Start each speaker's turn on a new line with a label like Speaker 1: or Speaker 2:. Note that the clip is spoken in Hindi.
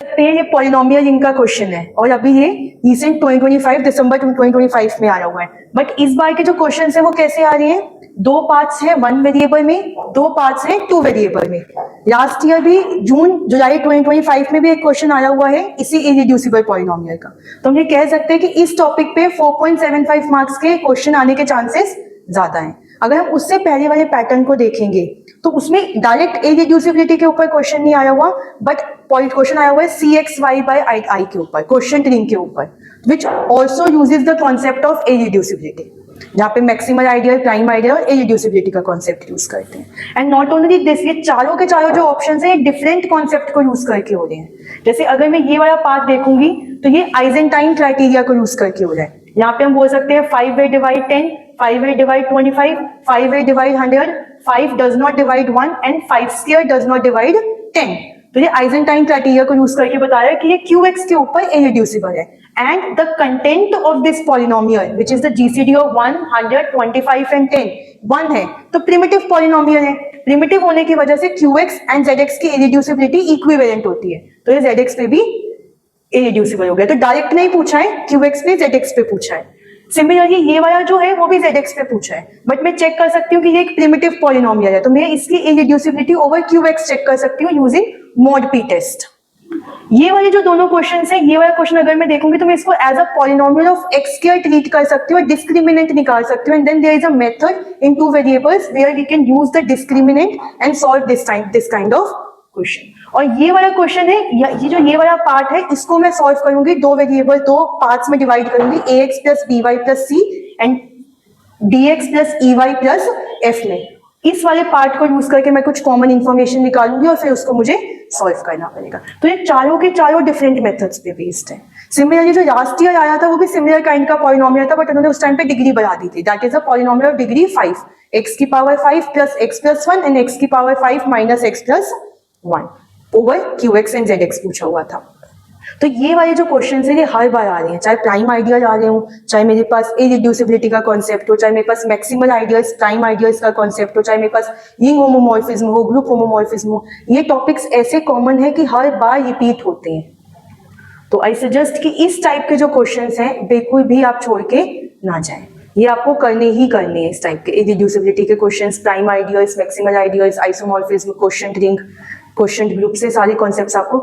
Speaker 1: ये पॉलिनोमियल इनका क्वेश्चन है और अभी ये रिसेंट 2025 दिसंबर 2025 में आया हुआ है। बट इस बार के जो क्वेश्चन है वो कैसे आ रहे हैं, दो पार्ट्स है 1 वेरिएबल में, दो पार्ट्स है 2 वेरिएबल में। लास्ट ईयर भी जून जुलाई 2025 में भी एक क्वेश्चन आया हुआ है इसी इररिड्यूसिबल पॉलिनोमियल का। तो हम ये कह सकते हैं कि इस टॉपिक पे 4.75 मार्क्स के क्वेश्चन आने के चांसेस ज्यादा हैं। अगर हम उससे पहले वाले पैटर्न को देखेंगे तो उसमें डायरेक्ट इररिड्यूसिबिलिटी के ऊपर क्वेश्चन नहीं आया हुआ, बट क्वेश्चन आया हुआ है CXY by I के ऊपर, क्वेश्चन रिंग के ऊपर, which also uses the concept of irreducibility, जहाँ पे मैक्सिमल आइडियल, प्राइम आइडियल और इररिड्यूसिबिलिटी का कॉन्सेप्ट यूज करते हैं। एंड नॉट ओनली दिस, ये चारों के चारों जो ऑप्शंस हैं डिफरेंट कॉन्सेप्ट को यूज करके हो रहे हैं। जैसे अगर मैं ये वाला पार्ट देखूंगी तो ये आइजेंटाइन क्राइटेरिया को यूज करके हो रहा है। यहाँ पे हम बोल सकते हैं 5 divide 10, 5 divide 25, 5 divide 100, 5 does not divide 1 and 5 square does not divide 10। तो ये आइजेंटाइन क्राइटेरिया को यूज करके बता रहा है कि ये QX के ऊपर इररिड्यूसिबल है। And the content of this polynomial which is the GCD of 1, 100, 25 and 10 1 है, तो प्रिमिटिव पॉलिनोमियल है। प्रिमिटिव होने की वजह से QX एंड ZX की इररिड्यूसिबिलिटी इक्विवेलेंट होती है, तो ये ZX पे भी इररिड्यूसिबल हो गया। तो डायरेक्ट नहीं पूछा है, QX पे ZX पे पूछा है। सिमिलरली ये वाला जो है वो भी ZX पे पूछा है, बट मैं चेक कर सकती हूँ कि ये एक प्रिमिटिव पॉलिनोमियल है, तो मैं इसकी इररिड्यूसिबिलिटी ओवर QX चेक कर सकती हूँ यूजिंग मॉड P टेस्ट। ये वाले जो दोनों क्वेश्चंस हैं, ये वाला क्वेश्चन अगर मैं देखूंगी तो मैं इसको as a polynomial of x square treat कर सकती हूँ, डिस्क्रिमिनेंट निकाल सकती हूँ, and then there is a method in 2 variables where we can use the discriminant and solve this kind of question. और ये वाला क्वेश्चन है, ये जो ये वाला पार्ट है, इसको मैं सॉल्व करूंगी 2 वेरिएबल 2 पार्ट्स में डिवाइड करूंगी, ax plus by plus c and dx plus ey plus f में। इस वाले पार्ट को यूज करके मैं कुछ कॉमन इंफॉर्मेशन निकालूंगी और फिर उसको मुझे सॉल्व करना पड़ेगा। तो ये चारों के चारों डिफरेंट मेथड्स पे बेस्ड है। सिमिलरली जो लास्ट ईयर आया था वो भी सिमिलर काइंड का पॉलिनोमियल था, बट उन्होंने उस टाइम पे डिग्री बढ़ा दी थी। That is a polynomial of degree 5, x की power 5 plus x plus 1 and x की power 5 minus x plus 1 over QX and ZX पूछा हुआ था। तो ये वाले जो क्वेश्चन है ये हर बार आ रहे हैं, चाहे प्राइम आइडियल आ रहे हो, चाहे मेरे पास इररिड्यूसिबिलिटी का कॉन्सेप्ट हो, चाहे मेरे पास मैक्सिमल आइडियल्स प्राइम आइडियल्स का कॉन्सेप्ट हो, चाहे मेरे पास रिंग होमोमॉर्फिज्म हो, ग्रुप होमोमॉर्फिज्म हो, ये टॉपिक्स ऐसे कॉमन है कि हर बार रिपीट होते हैं। तो आई सजेस्ट कि इस टाइप के जो क्वेश्चन हैं बिल्कुल भी आप छोड़ के ना जाए, ये आपको करने ही करने हैं। इस टाइप के इररिड्यूसिबिलिटी के questions, prime ideals, maximal ideals, isomorphism, quotient ring, quotient group से सारे कॉन्सेप्ट्स आपको